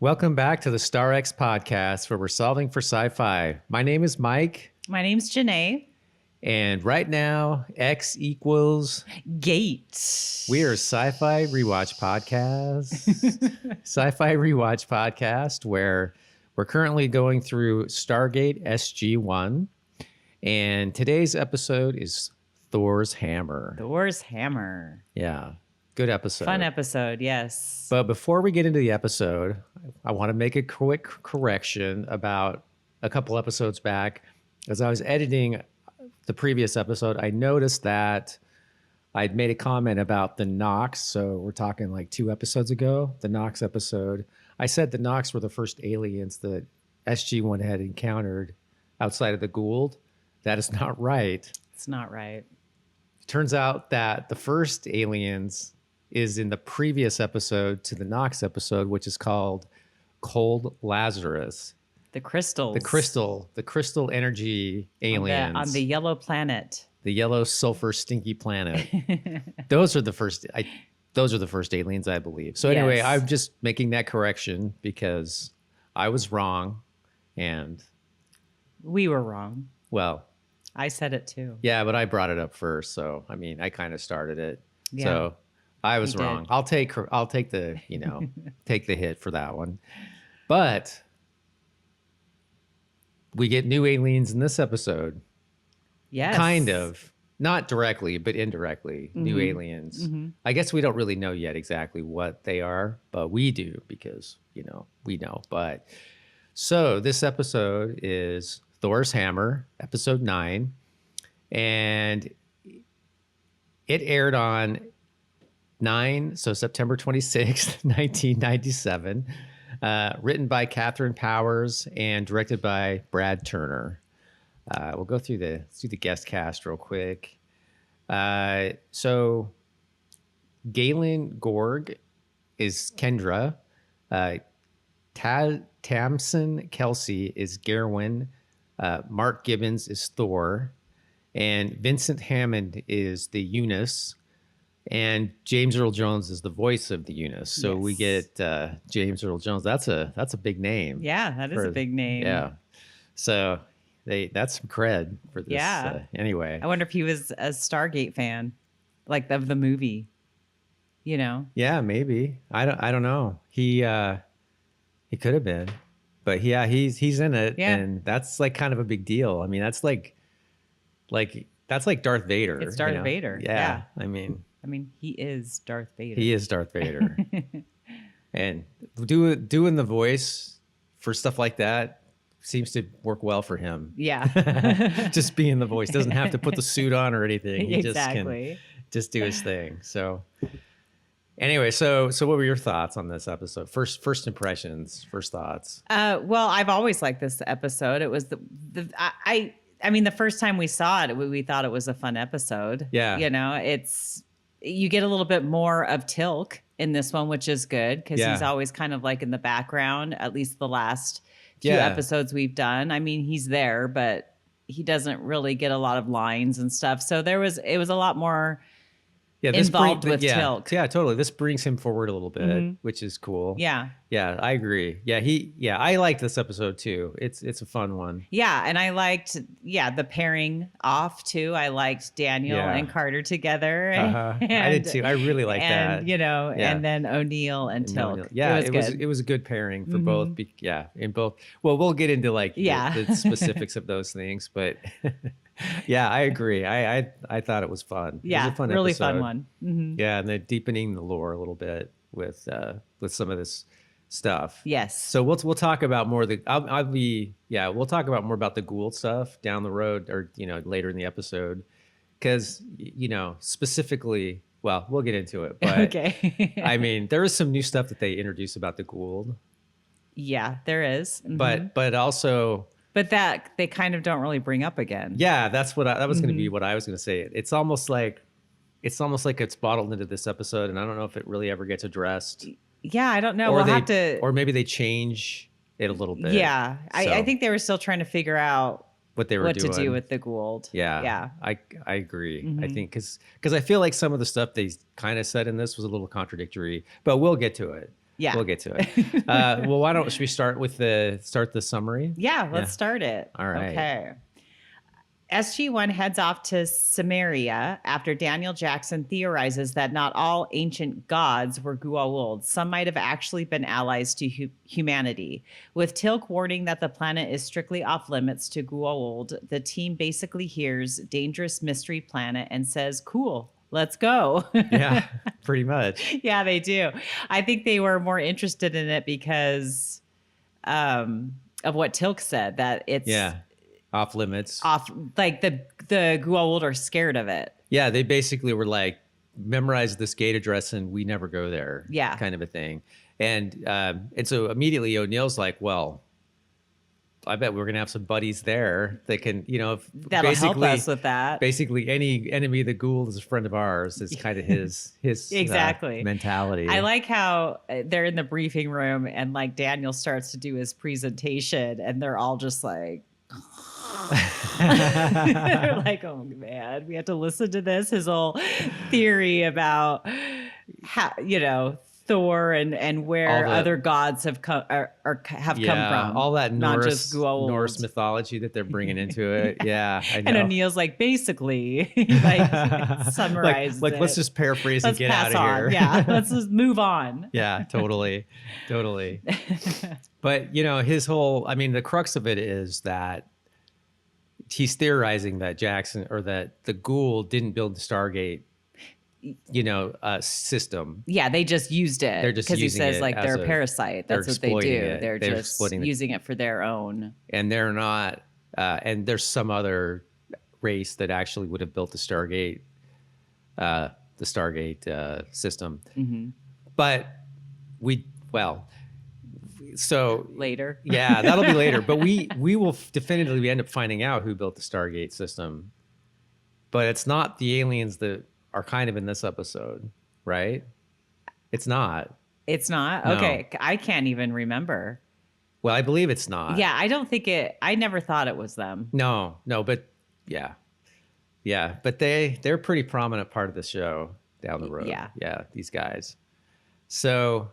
Welcome back to the Stargate podcast, where we're solving for sci-fi. My name is Mike, My name's Janae. and right now, X equals Gate. we are Sci-Fi Rewatch Podcast. Sci-Fi Rewatch Podcast, where we're currently going through Stargate SG-1, and today's episode is Thor's Hammer. Thor's Hammer. Yeah, good episode. Fun episode, yes. But before we get into the episode, I want to make a quick correction about a couple episodes back. As I was editing the previous episode, I noticed that I'd made a comment about the Nox. So we're talking like 2 episodes ago, the Nox episode. I said the Nox were the first aliens that SG-1 had encountered outside of the Goa'uld. That is not right. It's not right. Turns out that the first aliens is in the previous episode to the Nox episode, which is called Cold Lazarus. The crystals. The crystal energy aliens. On the yellow planet. The yellow sulfur stinky planet. Those are the first aliens, I believe. So anyway, Yes. I'm just making that correction because I was wrong. And We were wrong. well, I said it too. yeah, but I brought it up first. So I mean, I kind of started it. Yeah. So I was You did. wrong. I'll take the, take the hit for that one. But we get new aliens in this episode. Yes. Kind of. Not directly, but indirectly. New aliens. I guess we don't really know yet exactly what they are, but we do because, we know. But so this episode is Thor's Hammer, episode 9. And it aired on September 26th, 1997. Written by Catherine Powers and directed by Brad Turner. We'll go through the guest cast real quick. So Galen Gorg is Kendra. Tamsin Kelsey is Gerwin. Mark Gibbons is Thor. And Vincent Hammond is the Eunice. And James Earl Jones is the voice of the Eunice. So we get James Earl Jones. That's a big name. Yeah, that is a big name. Yeah. So that's some cred for this. Yeah. Anyway. I wonder if he was a Stargate fan, like of the movie. Yeah, maybe. I don't know. He could have been. But yeah, he's in it. Yeah. And that's like kind of a big deal. I mean, that's like that's like Darth Vader. It's Darth Vader. Yeah. Yeah. I mean, he is Darth Vader. he is Darth Vader. And doing the voice for stuff like that seems to work well for him. Yeah. Just being the voice. Doesn't have to put the suit on or anything. He Exactly. just do his thing. So anyway, so what were your thoughts on this episode? First impressions, first thoughts. Well, I've always liked this episode. It was I mean, the first time we saw it, we thought it was a fun episode. Yeah. You get a little bit more of Teal'c in this one, which is good because he's always kind of like in the background, at least the last few episodes we've done. I mean, he's there, but he doesn't really get a lot of lines and stuff. So it was a lot more involved with Teal'c. Yeah, totally. This brings him forward a little bit, which is cool. Yeah. Yeah, I agree. Yeah, I liked this episode too. It's a fun one. Yeah, and I liked the pairing off too. I liked Daniel and Carter together. I did too. I really liked that. And then O'Neill and Teal'c. Yeah, it was a good pairing for both. In both. Well, we'll get into the specifics of those things, but yeah, I agree. I thought it was fun. Yeah, it was a fun really episode. fun one. Mm-hmm. Yeah, and then deepening the lore a little bit with some of this stuff. Yes. So we'll talk about more of the. We'll talk about more about the Goa'uld stuff down the road, or later in the episode, because specifically. Well, we'll get into it. But okay. I mean, there is some new stuff that they introduced about the Goa'uld. Yeah, there is. Mm-hmm. But also. But that they kind of don't really bring up again. Yeah, that was going to be what I was going to say. It's almost like it's bottled into this episode, and I don't know if it really ever gets addressed. Yeah, I don't know. We'll have to, or maybe they change it a little bit. Yeah, I think they were still trying to figure out what to do with the Goa'uld. Yeah, I agree. Mm-hmm. I think because I feel like some of the stuff they kind of said in this was a little contradictory, but we'll get to it. Yeah. We'll get to it. Well, should we start the summary? Yeah, let's start it. All right. Okay. SG-1 heads off to Samaria after Daniel Jackson theorizes that not all ancient gods were Goa'uld. Some might have actually been allies to humanity. With Teal'c warning that the planet is strictly off limits to Goa'uld, the team basically hears dangerous mystery planet and says, cool, let's go. Yeah, pretty much. Yeah, they do. I think they were more interested in it because of what Teal'c said, that it's off limits. Like the Goa'uld are scared of it. Yeah, they basically were like, memorize this gate address and we never go there. Yeah, kind of a thing. And so immediately O'Neill's like, well, I bet we're gonna have some buddies there that can, that'll help us with that. Basically, any enemy of the Goa'uld is a friend of ours. Is kind of his exactly mentality. I like how they're in the briefing room and like Daniel starts to do his presentation and they're all just like. They're like, oh man, we have to listen to this. His whole theory about how Thor and where other gods have come come from. All that not just Norse mythology that they're bringing into it. Yeah, I know. And O'Neill's like basically like summarize like let's just paraphrase and get out of here. Yeah, let's just move on. Yeah, totally. But his whole, the crux of it is that he's theorizing that Jackson or that the Goa'uld didn't build the Stargate system. Yeah, they just used it. They're just because he using says like they're a parasite. That's what they do. They're just using it for their own. And they're not. And there's some other race that actually would have built the Stargate system. Mm-hmm. But so later. Yeah, that'll be later. But we will definitively end up finding out who built the Stargate system. But it's not the aliens that are kind of in this episode, right? It's not. It's not? No. Okay. I can't even remember. Well, I believe it's not. Yeah, I don't think I never thought it was them. No, but yeah. Yeah, but they're a pretty prominent part of the show down the road. Yeah, these guys. So,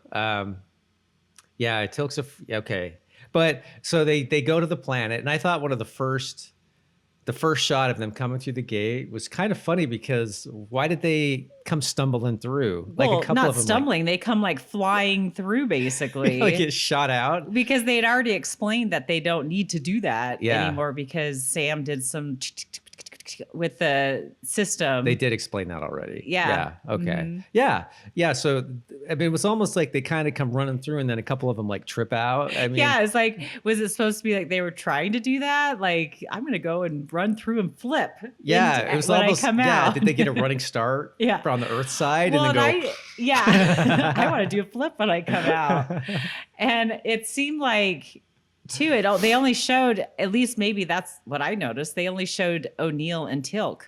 Teal'c's okay. But so they go to the planet, and I thought one of the first shot of them coming through the gate was kind of funny because why did they come stumbling through? Well, like a couple of them, stumbling. They come like flying through, basically. Like get shot out? Because they'd already explained that they don't need to do that anymore because Sam did some with the system. They did explain that already. Yeah. Okay. Mm-hmm. Yeah. So it was almost like they kind of come running through, and then a couple of them like trip out. It's like, was it supposed to be like they were trying to do that? Like, I'm gonna go and run through and flip. Yeah, it was almost. Out. Did they get a running start? On the Earth side, well, and then go. I want to do a flip when I come out, and it seemed like. Too, they only showed, at least maybe that's what I noticed, they only showed O'Neill and Teal'c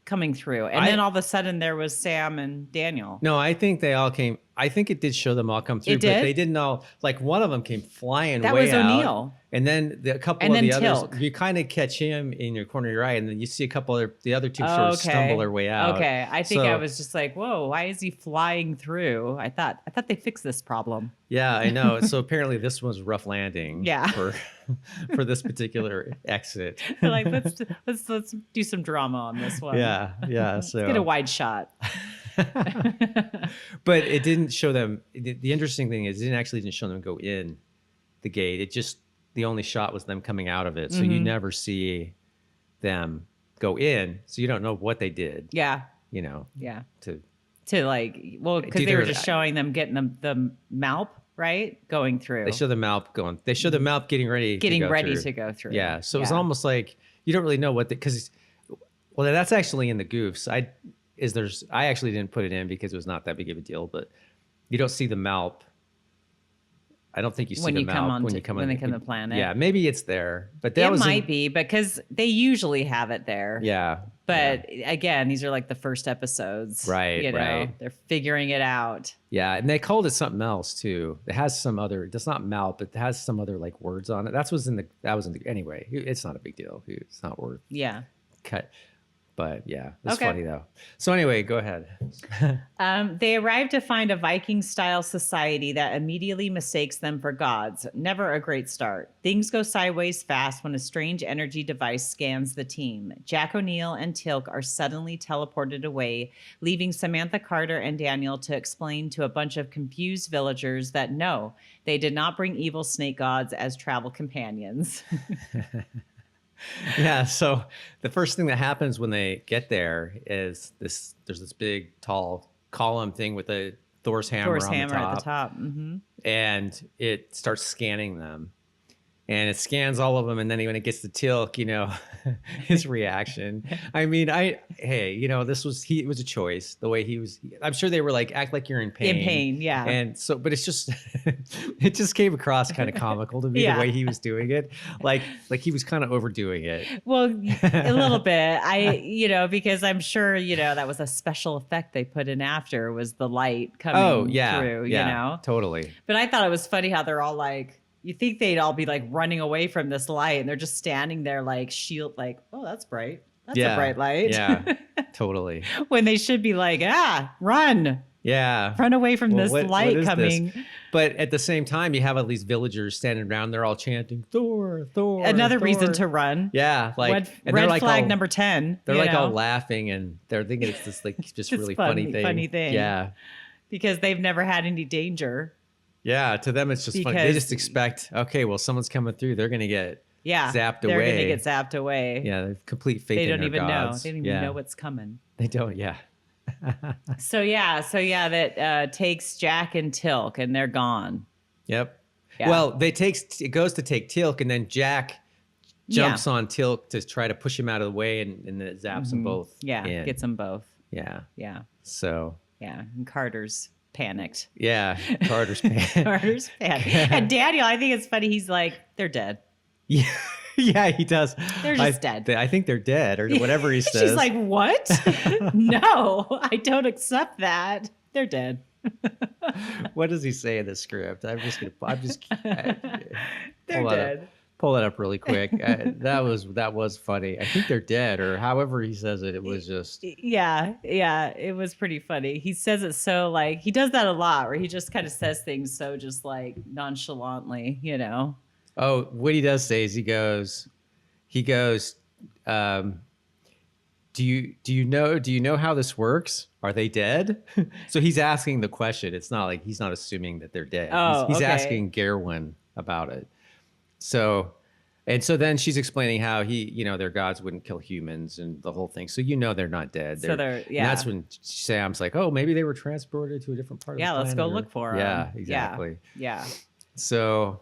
coming through. And then all of a sudden there was Sam and Daniel. No, I think they all came. I think it did show them all come through, but they didn't all, like one of them came flying way out. That was O'Neill. And then a couple of the others, you kind of catch him in your corner of your eye, and then you see a couple of the other two sort of stumble their way out. Okay, I think I was just like, whoa, why is he flying through? I thought they fixed this problem. Yeah, I know. So apparently this was rough landing. Yeah. For this particular exit. They're like, let's do some drama on this one. Yeah. So let's get a wide shot. But it didn't show them. The interesting thing is, it didn't show them go in the gate. It just, the only shot was them coming out of it. So you never see them go in. So you don't know what they did. Yeah. Yeah. To like, well, because they were just showing them getting the Malp, right? Going through. They show the Malp going. They show the Malp getting ready to go through. Yeah. So it's almost like you don't really know what because that's actually in the goofs. I actually didn't put it in because it was not that big of a deal, but you don't see the Malp. I don't think you see the Malp when they come on the planet. Yeah, maybe it's there, but it might be because they usually have it there. Yeah. But again, these are like the first episodes. Right. Right. They're figuring it out. Yeah. And they called it something else too. It has some other, it's not Malp, but it has some other like words on it. Anyway, it's not a big deal. It's not worth. Yeah. Cut. But yeah, it's funny though. So anyway, go ahead. They arrive to find a Viking-style society that immediately mistakes them for gods. Never a great start. Things go sideways fast when a strange energy device scans the team. Jack O'Neill and Teal'c are suddenly teleported away, leaving Samantha Carter and Daniel to explain to a bunch of confused villagers that no, they did not bring evil snake gods as travel companions. Yeah, so the first thing that happens when they get there is there's this big tall column thing with a Thor's hammer on the top. Mm-hmm. And it starts scanning them. And it scans all of them, and then when it gets to Teal'c, you know, his reaction. I mean, it was a choice. The way he was, I'm sure they were like, act like you're in pain. In pain, yeah. And so, but it's just, it just came across kind of comical to me the way he was doing it, like he was kind of overdoing it. Well, a little bit. Because I'm sure that was a special effect they put in after was the light coming through. You know, totally. But I thought it was funny how they're all like. You think they'd all be like running away from this light, and they're just standing there like shield, like, oh, that's bright. That's a bright light. Yeah, totally. When they should be like, run. Yeah. Run away from this light coming. This? But at the same time, you have all these villagers standing around. They're all chanting, Thor, Thor. Another Thor. reason to run. Yeah. Like red like flag number 10. They're like all laughing, and they're thinking it's this like just really funny thing. Yeah. Because they've never had any danger. Yeah, to them it's just funny. They just expect, okay, well, someone's coming through. They're going to get zapped away. They're going to get zapped away. Yeah, they have complete faith in their gods. They don't even know. They don't even know what's coming. They don't, yeah. That takes Jack and Teal'c, and they're gone. Yep. Yeah. Well, it goes to take Teal'c, and then Jack jumps on Teal'c to try to push him out of the way, and then it zaps them both. Yeah, gets them both. Yeah. Yeah. So. Yeah, and Carter's panicked. Yeah, Carter's panicked. Carter's panicked. And Daniel, I think it's funny. He's like, they're dead. Yeah, yeah, he does. They're just dead. I think they're dead, or whatever he says. She's like, what? No, I don't accept that. They're dead. What does he say in the script? They're dead. Pull it up really quick. That was funny. I think they're dead, or however he says it. It was just yeah. It was pretty funny. He says it so like he does that a lot, where he just kind of says things so just like nonchalantly, you know. Oh, what he does say is he goes. Do you know how this works? Are they dead? So he's asking the question. It's not like he's not assuming that they're dead. He's asking Gawain about it. So then she's explaining how their gods wouldn't kill humans and the whole thing. So they're not dead. And that's when Sam's like, oh, maybe they were transported to a different part of the planet. Yeah, let's go look for them. Yeah, exactly. Yeah. So,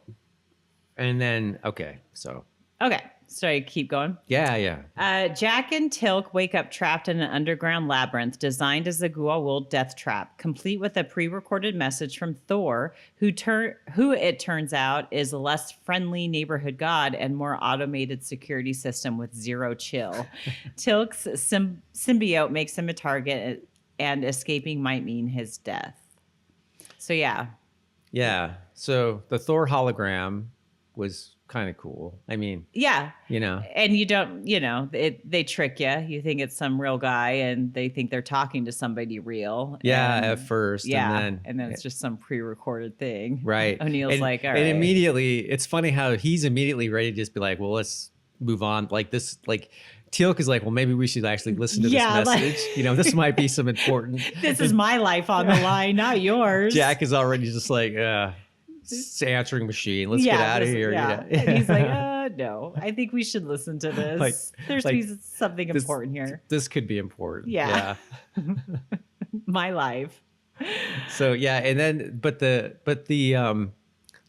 and then, okay. So I keep going. Yeah. Jack and Teal'c wake up trapped in an underground labyrinth designed as a Goa'uld death trap, complete with a pre-recorded message from Thor, who it turns out is a less friendly neighborhood god and more automated security system with zero chill. Teal'c's symbiote makes him a target, and escaping might mean his death. So yeah. Yeah. So the Thor hologram was kind of cool. I mean, and you don't, they trick you. You think it's some real guy, and they think they're talking to somebody real. At first. Yeah. And then it's just some pre-recorded thing. Right. O'Neill's like, all right. And immediately, it's funny how he's immediately ready to just be like, well, let's move on. Like this, like Teal'c is like, well, maybe we should actually listen to this message. This might be some important. This is my life on the line, not yours. Jack is already just like, answering machine. Let's get out of here. Yeah. And he's like, no, I think we should listen to this. There's something important here. This could be important. Yeah. My life. So and then but the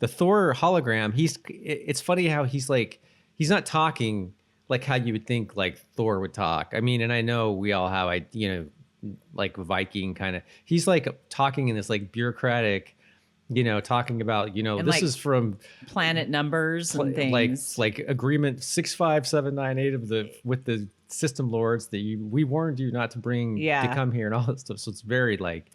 Thor hologram, it's funny how he's not talking like how you would think like Thor would talk. I mean, and I know we all have like Viking kind of. He's like talking in this like bureaucratic, talking about, this like is from planet numbers and things like agreement 65798 with the system lords that we warned you not to bring to come here and all that stuff. So it's very like,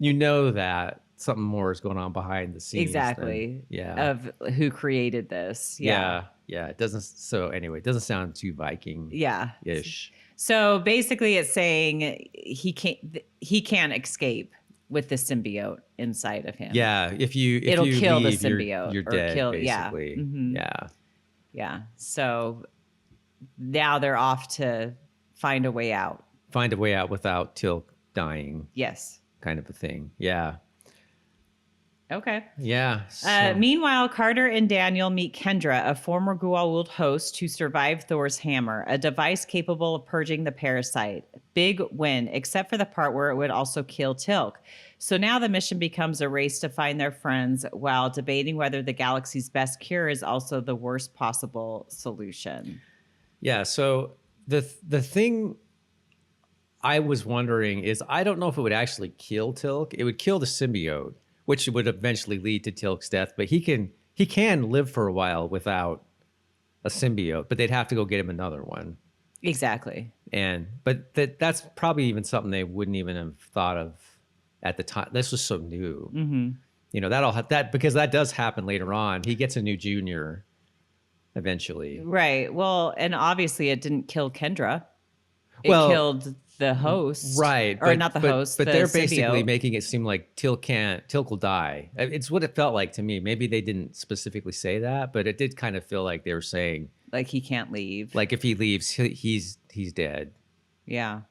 that something more is going on behind the scenes. Exactly. Of who created this. Yeah. It doesn't. So anyway, it doesn't sound too Viking. Yeah. Ish. So basically, it's saying he can't escape with the symbiote inside of him. Yeah, if you it'll kill leave, the symbiote you're dead, basically. Yeah. Mm-hmm. Yeah. Yeah. So now they're off to find a way out. Find a way out without Teal'c dying. Yes. Kind of a thing. Yeah. Okay. Yeah. So. Meanwhile, Carter and Daniel meet Kendra, a former Goa'uld host who survived Thor's hammer, a device capable of purging the parasite. Big win, except for the part where it would also kill Teal'c. So now the mission becomes a race to find their friends while debating whether the galaxy's best cure is also the worst possible solution. Yeah. So the thing I was wondering is, I don't know if it would actually kill Teal'c. It would kill the symbiote, which would eventually lead to Teal'c's death. But he can live for a while without a symbiote, but they'd have to go get him another one. Exactly. But that's probably even something they wouldn't even have thought of at the time. This was so new. Mm-hmm. You know, because that does happen later on. He gets a new junior eventually. Right. Well, and obviously it didn't kill Kendra. It killed the host. Right. Or not the host, but the they're symbiote. basically making it seem like Teal'c will die. It's what it felt like to me. Maybe they didn't specifically say that, but it did kind of feel like they were saying, like, he can't leave. like, if he leaves, he's dead. Yeah.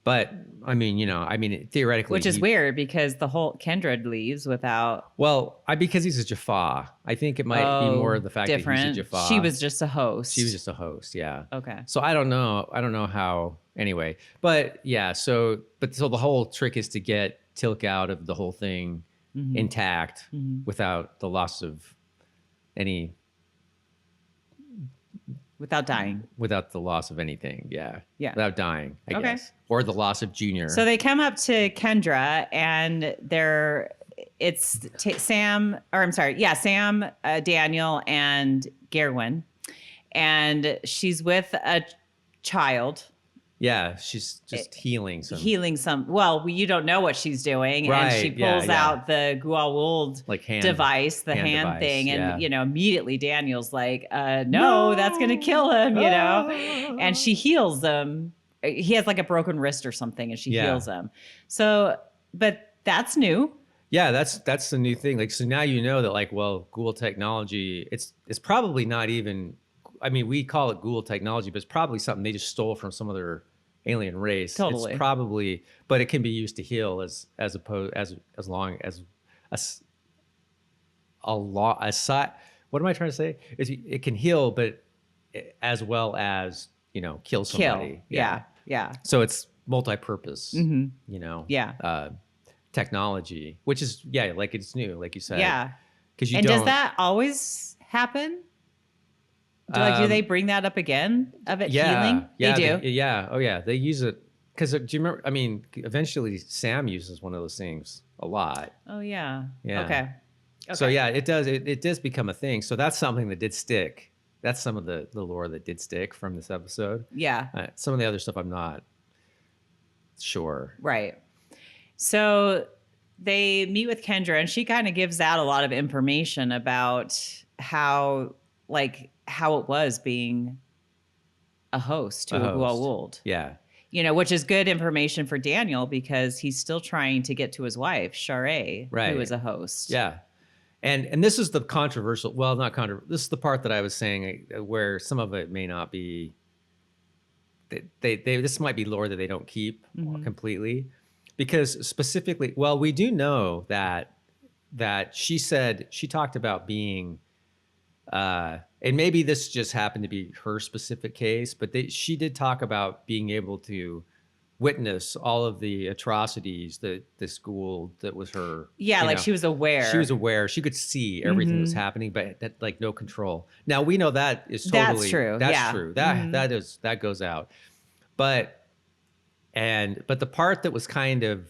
But I mean, theoretically, which is weird because the whole Kendra leaves without. Well, because he's a Jaffa. I think it might be more the fact different. that he's a Jaffa. She was just a host. She was just a host. Yeah. Okay. So I don't know how. Anyway, but yeah. So the whole trick is to get Teal'c out of the whole thing intact without the loss of any. Without dying. Without the loss of anything, yeah. Yeah. Without dying, I guess. Or the loss of Junior. So they come up to Kendra and Sam, Daniel, and Gerwin. And she's with a child. Yeah, she's just healing some. Well, you don't know what she's doing. Right, and she pulls out the Goa'uld device, the hand device, thing. And, yeah. Immediately Daniel's like, no, that's going to kill him, And she heals him. He has like a broken wrist or something, and she heals him. So, but that's new. Yeah, that's the new thing. Like, so now you know that, like, well, Goa'uld technology, it's probably not even, I mean, we call it Goa'uld technology, but it's probably something they just stole from some other alien race. Totally. It's probably, but it can be used to heal as long as what am I trying to say? Is it can heal, but as well as, kill somebody. Yeah. So it's multi-purpose, Yeah. Technology, which is, like it's new, like you said. Yeah. Because does that always happen? Do they bring that up again of it healing? Yeah, they do. Oh yeah, they use it because do you remember? I mean, eventually Sam uses one of those things a lot. Oh yeah. Yeah. Okay. So yeah, it does. It does become a thing. So that's something that did stick. That's some of the lore that did stick from this episode. Yeah. Some of the other stuff I'm not sure. Right. So they meet with Kendra, and she kind of gives out a lot of information about how it was being a host to a Goa'uld. Yeah. Which is good information for Daniel because he's still trying to get to his wife, Sharae, who is a host. Yeah. And this is the controversial, well, not controversial. This is the part that I was saying where some of it may not be, this might be lore that they don't keep completely. Because specifically, well, we do know that she talked about being, and maybe this just happened to be her specific case, but she did talk about being able to witness all of the atrocities that this Goa'uld that was her. Yeah, she was aware. She was aware. She could see everything that was happening, but that, like, no control. Now we know that is totally that's true. That's true. That goes out. But the part that was kind of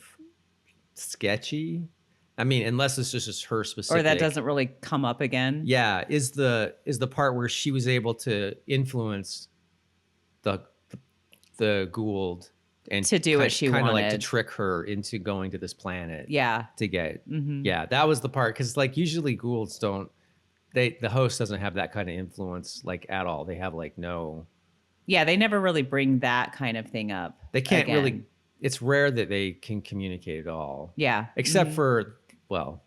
sketchy, I mean, unless it's just her specific, or that doesn't really come up again. Yeah, is the part where she was able to influence the Goa'uld and to do what she wanted, kind of like to trick her into going to this planet. Yeah, to get. Yeah, that was the part, because like usually Goa'ulds don't. The host doesn't have that kind of influence like at all. They have like no. Yeah, they never really bring that kind of thing up. They can't again. really. It's rare that they can communicate at all. Yeah. Except for, well,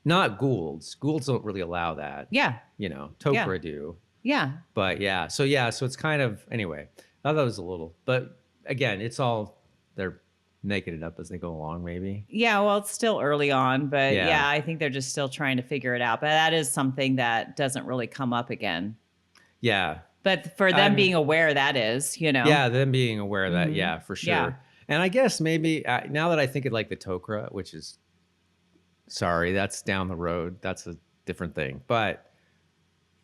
not Goa'ulds. Goa'ulds don't really allow that. Yeah. You know, Tok'ra do. Yeah. But yeah, so it's kind of, anyway, I thought that was a little, but again, it's all, they're making it up as they go along, maybe. Yeah, well, it's still early on, but yeah, I think they're just still trying to figure it out. But that is something that doesn't really come up again. Yeah. But for them being aware, that is, you know. Yeah, them being aware of that, yeah, for sure. Yeah. And I guess maybe, now that I think of like the Tok'ra, which is, sorry, that's down the road. That's a different thing. But,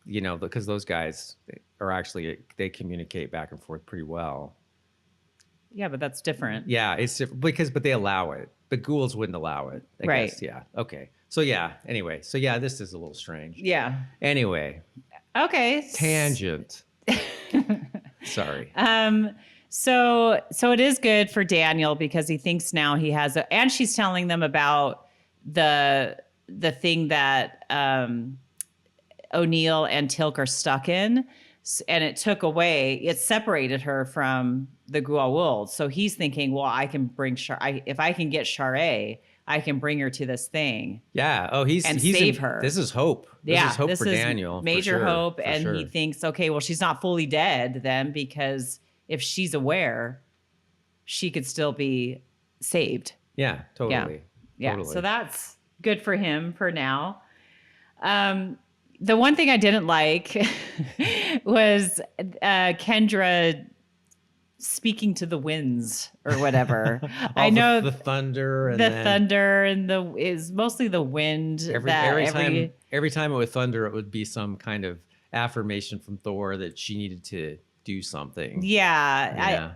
you know, because those guys are actually, they communicate back and forth pretty well. Yeah, but that's different. Yeah, it's different but they allow it. The Goa'ulds wouldn't allow it. I guess, yeah. Okay. So yeah, anyway. So yeah, this is a little strange. Yeah. Anyway. Okay. Tangent. Sorry. So it is good for Daniel because he thinks now he has and she's telling them about the thing that O'Neill and Teal'c are stuck in, and it separated her from the Goa'uld. So he's thinking, well, I can bring if I can get Sharae, I can bring her to this thing. Yeah. Oh, he's save her. This is hope. This is hope for Daniel. Major hope. And he thinks, okay, well, she's not fully dead then, because if she's aware, she could still be saved. Yeah, totally. Yeah. Totally. So that's good for him for now. The one thing I didn't like was Kendra speaking to the winds or whatever. I know the thunder and thunder and is mostly the wind. Every time it would thunder, it would be some kind of affirmation from Thor that she needed to do something. Yeah.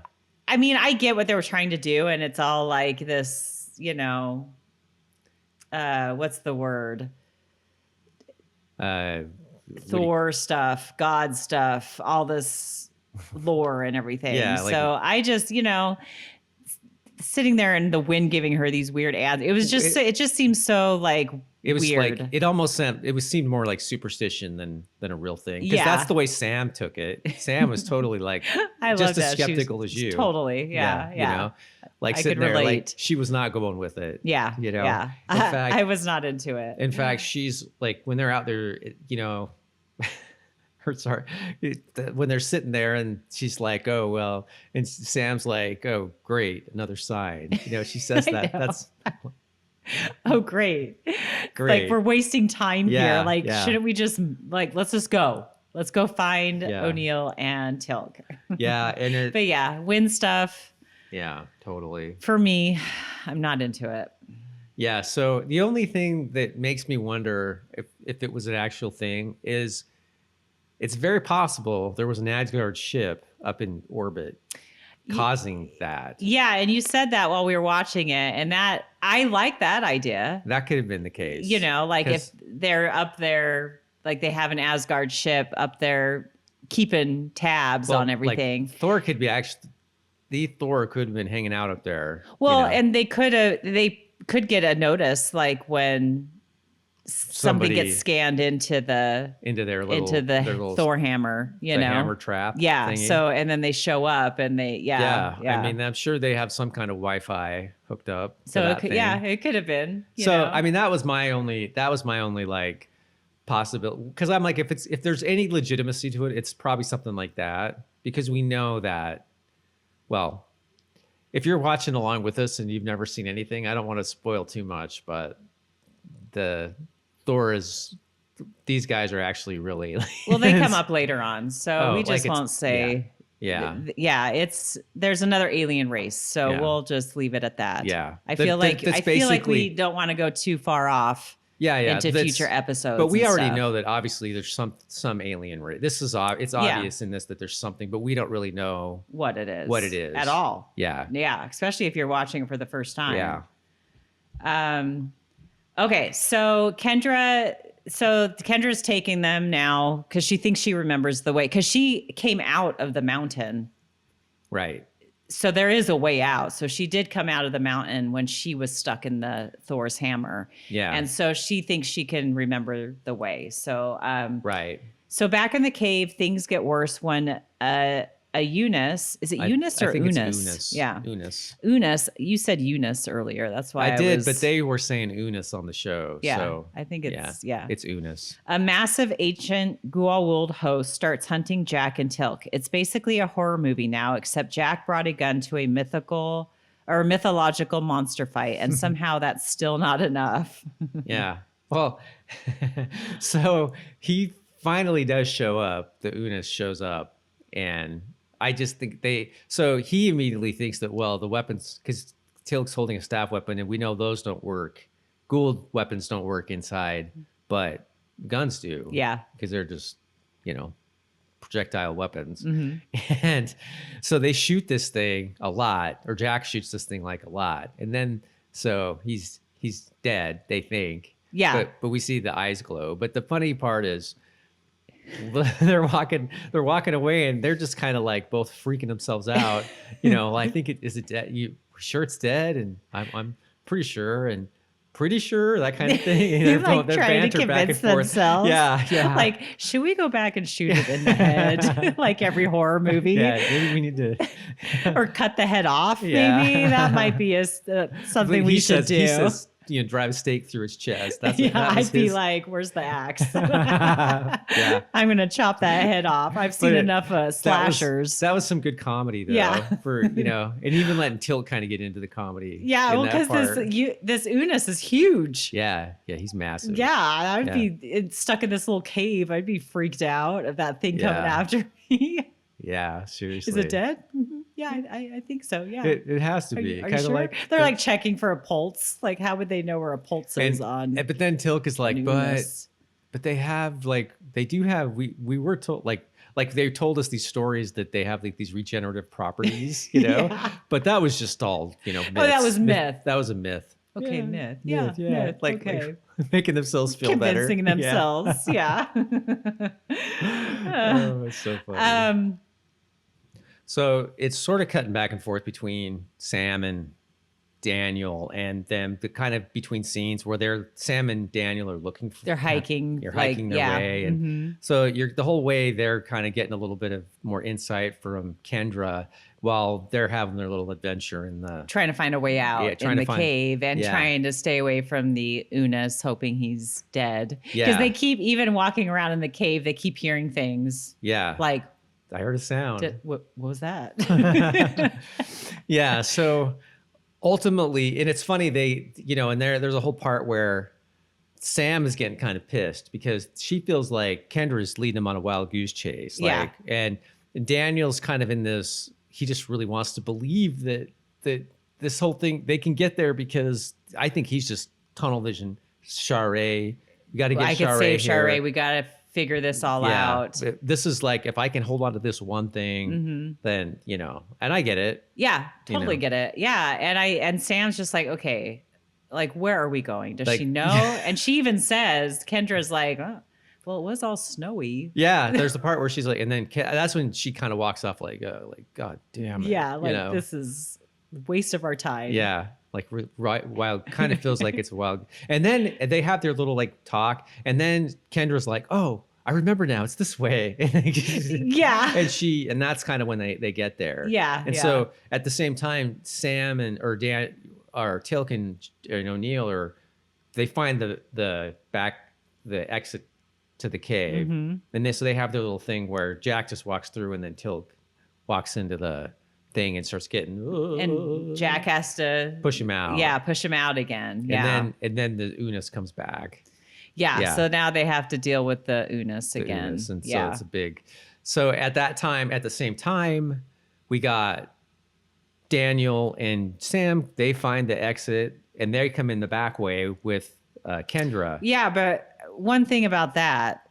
I mean, I get what they were trying to do, and it's all like this, you know, what's the word? Thor stuff, God stuff, all this lore and everything. Yeah, so I just, you know, sitting there in the wind giving her these weird ads. It was just, it just seems so like it was weird. Like, it seemed more like superstition than a real thing. Because that's the way Sam took it. Sam was totally like, just as skeptical as you. Totally. Yeah. You know, like sitting there, like she was not going with it. Yeah. You know, yeah. In fact, I was not into it. In fact, she's like, when they're out there, you know, when they're sitting there and she's like, oh, well, and Sam's like, oh, great, another sign. You know, she says that. That's oh, great. Like, we're wasting time here. Like, shouldn't we just, like, let's just go. Let's go find O'Neill and Teal'c. Yeah. But yeah, wind stuff. Yeah, totally. For me, I'm not into it. Yeah. So the only thing that makes me wonder if it was an actual thing is it's very possible there was an Asgard ship up in orbit causing that. Yeah, and you said that while we were watching it, and that I like that idea. That could have been the case. You know, like if they're up there, like they have an Asgard ship up there keeping tabs on everything. Like Thor could be Thor could have been hanging out up there. Well, you know? And they could get a notice like when something gets scanned into their little Thor hammer, you know, hammer trap. Yeah. Thingy. So, and then they show up and yeah. I mean, I'm sure they have some kind of Wi-Fi hooked up. So it could have been. You know? I mean, that was my only like possibility. Because I'm like, if there's any legitimacy to it, it's probably something like that, because we know that. Well, if you're watching along with us and you've never seen anything, I don't want to spoil too much, but these guys are actually really well, they come up later on, so we just won't say. There's another alien race, so we'll just leave it at that. I feel like we don't want to go too far off into future episodes, but we already know that obviously there's some alien race. It's obvious in this that there's something, but we don't really know what it is at all. Especially if you're watching it for the first time. Okay, so Kendra's taking them now because she thinks she remembers the way, because she came out of the mountain. Right. So there is a way out. So she did come out of the mountain when she was stuck in the Thor's hammer. Yeah. And so she thinks she can remember the way. So right. So back in the cave, things get worse when a a Eunice. Is it Eunice or I think Unis? It's Unis. Yeah. Unis. Unis. You said Eunice earlier. That's why I did, but they were saying Unis on the show. Yeah, so I think it's it's Unis. A massive ancient Goa'uld host starts hunting Jack and Teal'c. It's basically a horror movie now, except Jack brought a gun to a mythological monster fight, and somehow that's still not enough. Yeah. Well, so he finally does show up. The Unis shows up, and I just think so he immediately thinks that, well, the weapons, because Teal'c's holding a staff weapon, and we know those don't work. Goa'uld weapons don't work inside, but guns do. Yeah. Because they're just, projectile weapons. And so they shoot this thing a lot, or Jack shoots this thing like a lot. And then, so he's dead, they think. Yeah. But we see the eyes glow. But the funny part is they're walking away, and they're just kind of like both freaking themselves out. I think is it dead? You sure it's dead? And I'm pretty sure, and pretty sure, that kind of thing. They're like trying to convince themselves. Yeah. Like, should we go back and shoot it in the head, like every horror movie? Yeah, maybe we need to, or cut the head off. Yeah. Maybe that might be something we should do. He says, drive a stake through his chest. That's I'd be like, where's the axe? Yeah. I'm gonna chop that head off. I've seen enough slashers. That was some good comedy, though. Yeah. For and even letting Teal'c kind of get into the comedy. Yeah, well, because this Unis is huge. Yeah, he's massive. Yeah, I'd be stuck in this little cave. I'd be freaked out of that thing coming after me. Yeah, seriously. Is it dead? Mm-hmm. Yeah, I think so. Yeah, it has to be. Are you sure? Like they're like checking for a pulse. Like, how would they know where a pulse is on? But then Teal'c is like, but they have we were told like they told us these stories that they have like these regenerative properties, Yeah. But that was just all myths. Oh, that was myth. That was a myth. Okay, myth. Yeah, myth. Like, okay. like making themselves feel better. Convincing themselves. Yeah. Oh, it's so funny. So it's sort of cutting back and forth between Sam and Daniel, and them the kind of between scenes where Sam and Daniel are looking for. They're hiking. You're hiking their way, and so the whole way they're kind of getting a little bit of more insight from Kendra while they're having their little adventure in the trying to find a way out in the cave and trying to stay away from the Unis, hoping he's dead. Because they keep even walking around in the cave, they keep hearing things. Yeah, like. I heard a sound. What was that? Yeah. So ultimately, and it's funny, they, and there's a whole part where Sam is getting kind of pissed because she feels like Kendra's leading him on a wild goose chase. Like, and Daniel's kind of in this, he just really wants to believe that this whole thing, they can get there because I think he's just tunnel vision. Sharae. We got to get Sharae here. I could save Sharae. We got to figure this all out. This is like, if I can hold on to this one thing, then, and I get it. Yeah, totally get it. Yeah. And Sam's just like, okay, like, where are we going? Does she know? And she even says, Kendra's like, oh, well, it was all snowy. Yeah. There's the part where she's like, and then that's when she kind of walks off like, God damn it. Yeah. Like, this is a waste of our time. Yeah. Like wild, kind of feels like it's wild. And then they have their little like talk, and then Kendra's like, "Oh, I remember now. It's this way." Yeah. And that's kind of when they get there. Yeah. And so at the same time, Sam or Teal'c and O'Neill they find the exit to the cave, and so they have their little thing where Jack just walks through, and then Teal'c walks into the thing and starts getting, and Jack has to push him out. Yeah, push him out again. Yeah. And then the Unis comes back. Yeah. So now they have to deal with the Unis again. And so it's a big. So at the same time, we got Daniel and Sam. They find the exit and they come in the back way with Kendra. Yeah, but one thing about that.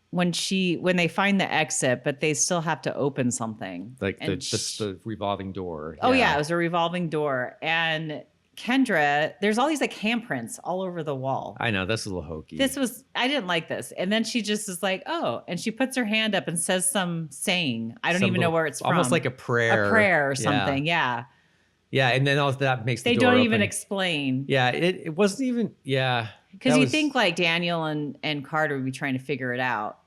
When they find the exit, but they still have to open something. Like the revolving door. Oh yeah, it was a revolving door. And Kendra, there's all these like handprints all over the wall. I know, that's a little hokey. I didn't like this. And then she just is like, oh, and she puts her hand up and says some saying. I don't even know where it's from. Almost like a prayer. A prayer or something, yeah. Yeah, and then all that makes the door They don't open. even explain. Yeah, it wasn't even, Because you think like Daniel and Carter would be trying to figure it out.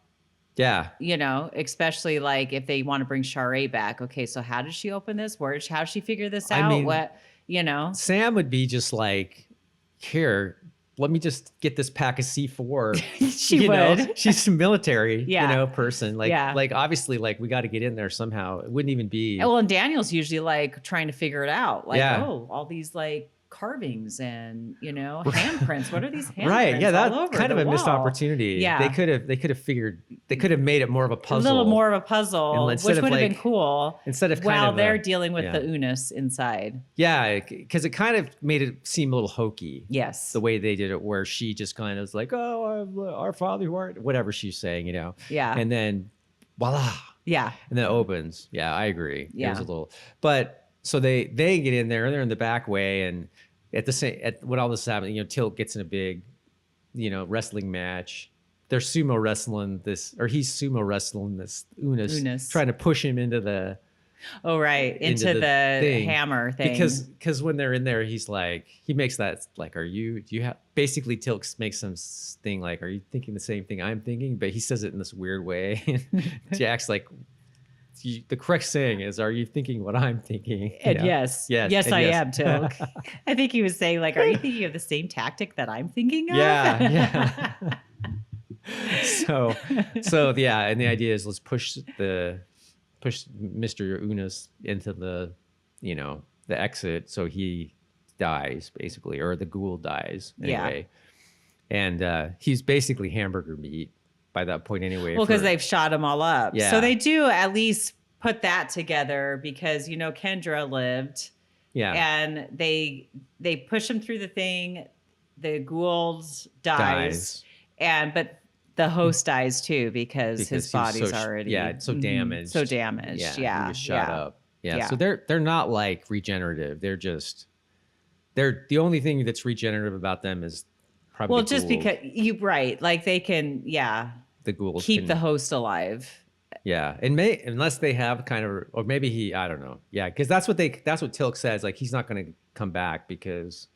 Yeah. You know, especially like if they want to bring Sharae back. Okay, so how did she open this? How did she figure this out? I mean, What, you know? Sam would be just like, here, let me just get this pack of C4. She would. She's a military, Yeah. person. Like, Yeah. like obviously, like we got to get in there somehow. It wouldn't even be. Well, and Daniel's usually like trying to figure it out. Like, Yeah. oh, all these like carvings and, you know, handprints. What are these handprints? Right. Yeah, that's all over kind of the a missed wall? opportunity. Yeah. They could have made it more of a puzzle. A little more of a puzzle, which instead of, would have been like, cool. instead of while kind of they're dealing with yeah. the Unis inside. Yeah, because it kind of made it seem a little hokey. Yes. The way they did it, where she just kind of was like, "Oh, our Father who art," whatever she's saying, Yeah. And then, voila. Yeah. And then it opens. Yeah, I agree. Yeah. It was a little, but so they get in there and they're in the back way, and when all this is happening, Teal'c gets in a big, wrestling match. They're sumo wrestling this, or he's sumo wrestling this Unis. Trying to push him into the. Oh, right. Into the hammer thing. Because when they're in there, he's like, he makes that like, basically Teal'c makes some thing like, are you thinking the same thing I'm thinking? But he says it in this weird way. Jack's like, the correct saying is, are you thinking what I'm thinking? And yes, I am, Teal'c. I think he was saying like, are you thinking of the same tactic that I'm thinking of? Yeah. So yeah. And the idea is, let's push Mr. Unis into the exit, so he dies basically, or the Goa'uld dies anyway. Yeah. And he's basically hamburger meat by that point anyway. Well, because they've shot him all up. Yeah. So they do at least put that together, because Kendra lived. Yeah. And they push him through the thing. The Goa'uld dies. But the host dies too, because his body's already so damaged. So damaged. Yeah. He was shot up. Yeah. So they're not like regenerative. They're the only thing that's regenerative about them is probably just because like they can the Goa'uld keep the host alive. Yeah, and unless they have kind of, or maybe I don't know. Yeah, because that's what Teal'c says. Like, he's not going to come back because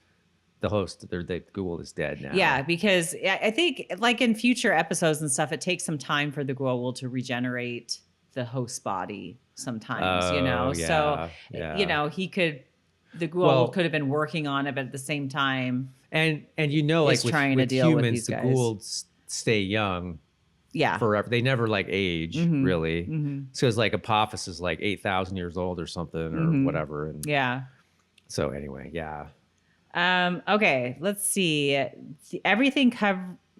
the host, the Goa'uld is dead now. Yeah, because I think like in future episodes and stuff, it takes some time for the Goa'uld to regenerate the host body sometimes, So, the Goa'uld could have been working on it, but at the same time. And like trying with to deal humans, with these the guys. Goa'ulds stay young. Yeah. Forever. They never like age, really. Mm-hmm. So it's like Apophis is like 8,000 years old or something, or whatever. And so anyway, yeah. Okay, let's see. Everything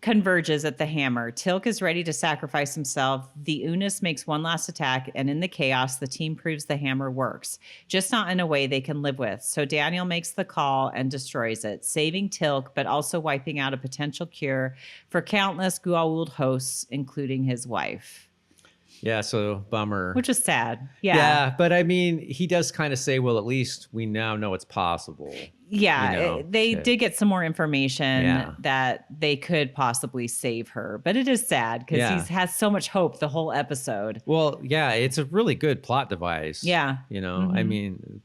converges at the hammer. Teal'c is ready to sacrifice himself. The Unis makes one last attack, and in the chaos, the team proves the hammer works, just not in a way they can live with. So Daniel makes the call and destroys it, saving Teal'c, but also wiping out a potential cure for countless Goa'uld hosts, including his wife. Yeah, so bummer. Which is sad. Yeah. Yeah, but I mean, he does kind of say, well, at least we now know it's possible. Yeah, they did get some more information that they could possibly save her. But it is sad because he has so much hope the whole episode. Well, yeah, it's a really good plot device. Yeah. I mean,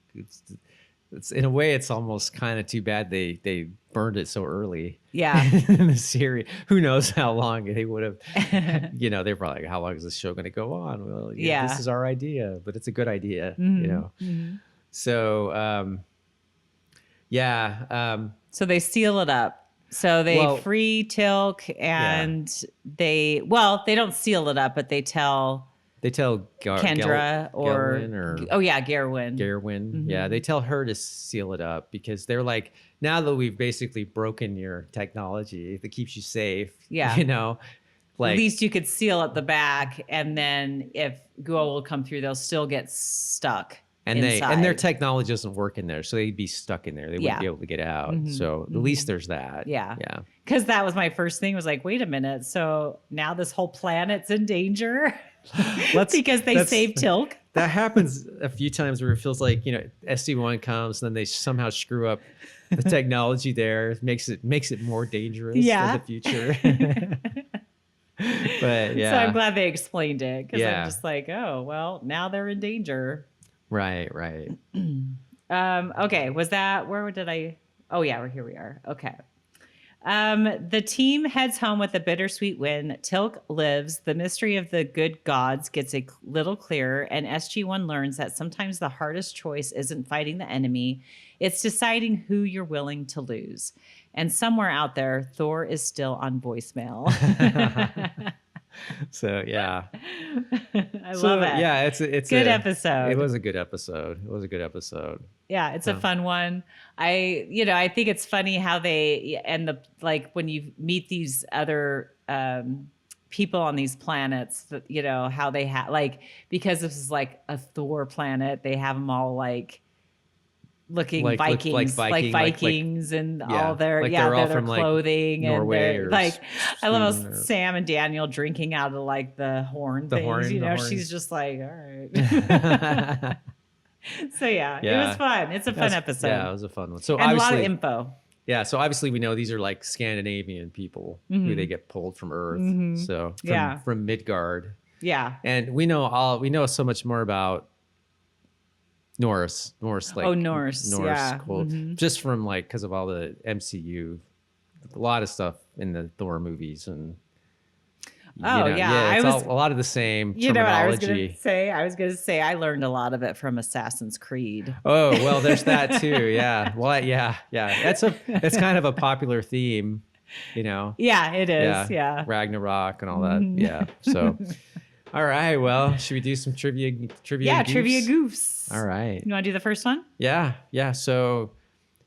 it's in a way, it's almost kind of too bad they burned it so early. Yeah. In the series. Who knows how long they would have, they're probably like, how long is this show going to go on? Well, this is our idea, but it's a good idea, So, so they seal it up. So they free Teal'c, and they don't seal it up, but they tell Kendra Garwin. Garwin. Yeah, they tell her to seal it up because they're like, now that we've basically broken your technology that keeps you safe, like, at least you could seal at the back, and then if Goa'uld will come through, they'll still get stuck. And inside. their technology doesn't work in there, so they'd be stuck in there. They wouldn't be able to get out. So at least there's that. Yeah. Because that was my first thing. Was like, wait a minute. So now this whole planet's in danger because they saved Teal'c. That happens a few times where it feels like SG-1 comes and then they somehow screw up the technology there. Makes it more dangerous in the future. But so I'm glad they explained it, because I'm just like, oh well, now they're in danger. Right. Okay. Was that, where did I? Oh yeah, here we are. Okay. The team heads home with a bittersweet win. Teal'c lives. The mystery of the good gods gets a little clearer, and SG-1 learns that sometimes the hardest choice isn't fighting the enemy, it's deciding who you're willing to lose. And somewhere out there, Thor is still on voicemail. So yeah, I love it. Yeah, it's good episode. It was a good episode. It was a good episode. Yeah, it's a fun one. I think it's funny how they when you meet these other people on these planets, how they have because this is like a Thor planet, they have them all looking Vikings, like Vikings, and all their their clothing and their I love how Sam and Daniel drinking out of the horn things. She's just like, all right. So it was fun. It's a fun episode. Yeah, it was a fun one. So and a lot of info. Yeah, so obviously we know these are Scandinavian people who they get pulled from Earth. So from Midgard. Yeah, and we know so much more about Norse, Norse, cool. Just from because of all the MCU, a lot of stuff in the Thor movies and. It's a lot of the same terminology. What I was going to say I learned a lot of it from Assassin's Creed. Oh, well, there's that too. Yeah. Well, yeah. It's kind of a popular theme, Yeah, it is. Yeah. Ragnarok and all that. Yeah. So, all right. Well, should we do some trivia? Yeah, goofs? Trivia goofs. All right. You want to do the first one? Yeah. Yeah. So,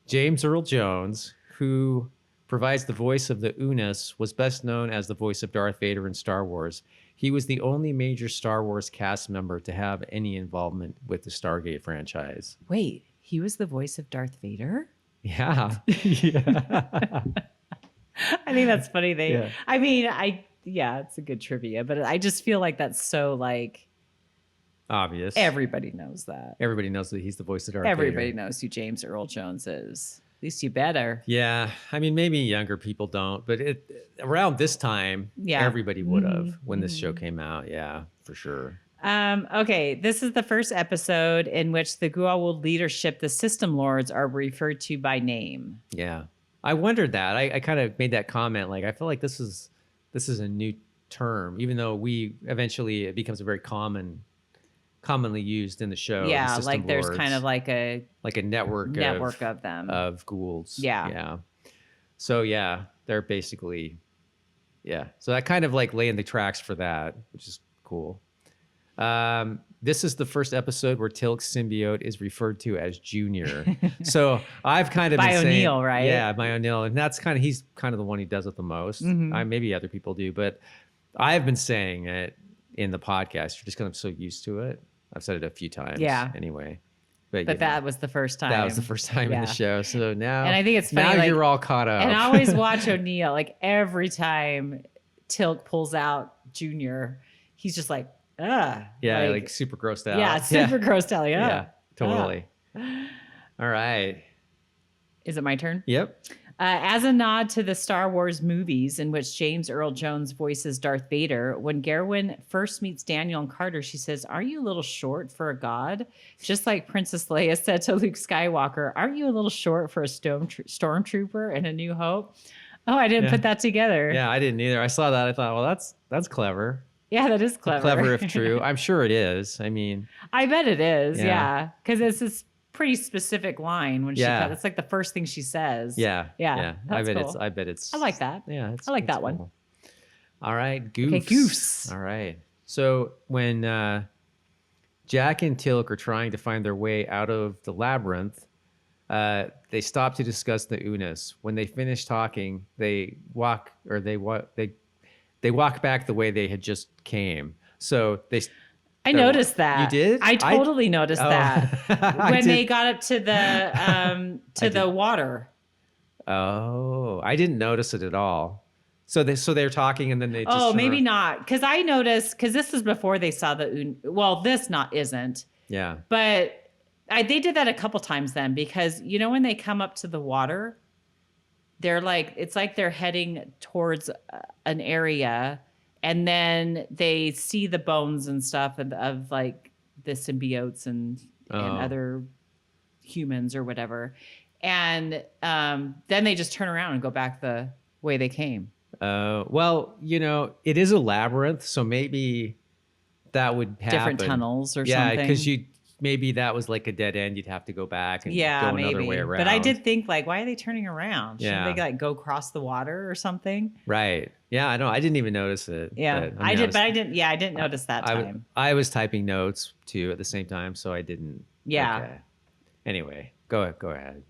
James Earl Jones, who provides the voice of the Unas, was best known as the voice of Darth Vader in Star Wars. He was the only major Star Wars cast member to have any involvement with the Stargate franchise. Wait, he was the voice of Darth Vader? Yeah. I think that's funny. It's a good trivia, but I just feel like that's so obvious. Everybody knows that. Everybody knows that he's the voice of Darth Vader. Everybody knows who James Earl Jones is. At least you better. Yeah. I mean, maybe younger people don't, but around this time, everybody would have when this show came out. Yeah, for sure. Okay. This is the first episode in which the Goa'uld leadership, the System Lords, are referred to by name. Yeah. I wondered that. I kind of made that comment. I feel like this is a new term, even though it becomes a very commonly used in the show. Yeah, there's kind of a network of them of Goa'ulds. Yeah. So they're basically So that kind of laying the tracks for that, which is cool. This is the first episode where Teal'c's symbiote is referred to as Junior. So I've kind of been saying, O'Neill, right? Yeah, by O'Neill, and he's kind of the one who does it the most. Maybe other people do, but I've been saying it in the podcast. You're just kind of so used to it. I've said it a few times. Yeah. Anyway, but that was the first time. That was the first time in the show. So now, and I think it's funny. Now you're all caught up. And I always watch O'Neill. Every time Teal'c pulls out Junior, he's just Yeah, super grossed out. Yeah, super grossed out. Yeah, totally. All right. Is it my turn? Yep. As a nod to the Star Wars movies in which James Earl Jones voices Darth Vader, when Gerwin first meets Daniel and Carter, she says, "Aren't you a little short for a god?" Just like Princess Leia said to Luke Skywalker, "Aren't you a little short for a stormtrooper in A New Hope?" Oh, I didn't put that together. Yeah, I didn't either. I saw that. I thought, well, that's clever. Yeah, that is clever. Clever if true. I'm sure it is. I mean, I bet it is. Yeah, because it's this pretty specific line when that's the first thing she says. Yeah. I bet it's. I like that. Yeah, I like that cool. one. All right, goofs. Okay, goofs. All right. So when Jack and Teal'c are trying to find their way out of the labyrinth, they stop to discuss the Unas. When they finish talking, they walk back the way they had just came. So I noticed that. You did? I totally noticed that when they got up to the water. Oh, I didn't notice it at all. So they're talking and then they just. Oh, maybe not. Because I noticed this is before they saw this isn't. Yeah. But they did that a couple times then because when they come up to the water, they're it's they're heading towards an area. And then they see the bones and stuff of the symbiotes and other humans or whatever. And then they just turn around and go back the way they came. Well, it is a labyrinth, so maybe that would happen. Different tunnels or something. Yeah, because maybe that was like a dead end. You'd have to go back and go another way around. But I did think, like, why are they turning around? Shouldn't they like go across the water or something? Right. Yeah, I know. I didn't even notice it. Yeah, but, I didn't notice that time. I was typing notes too at the same time, so I didn't. Yeah. Okay. Anyway, go ahead.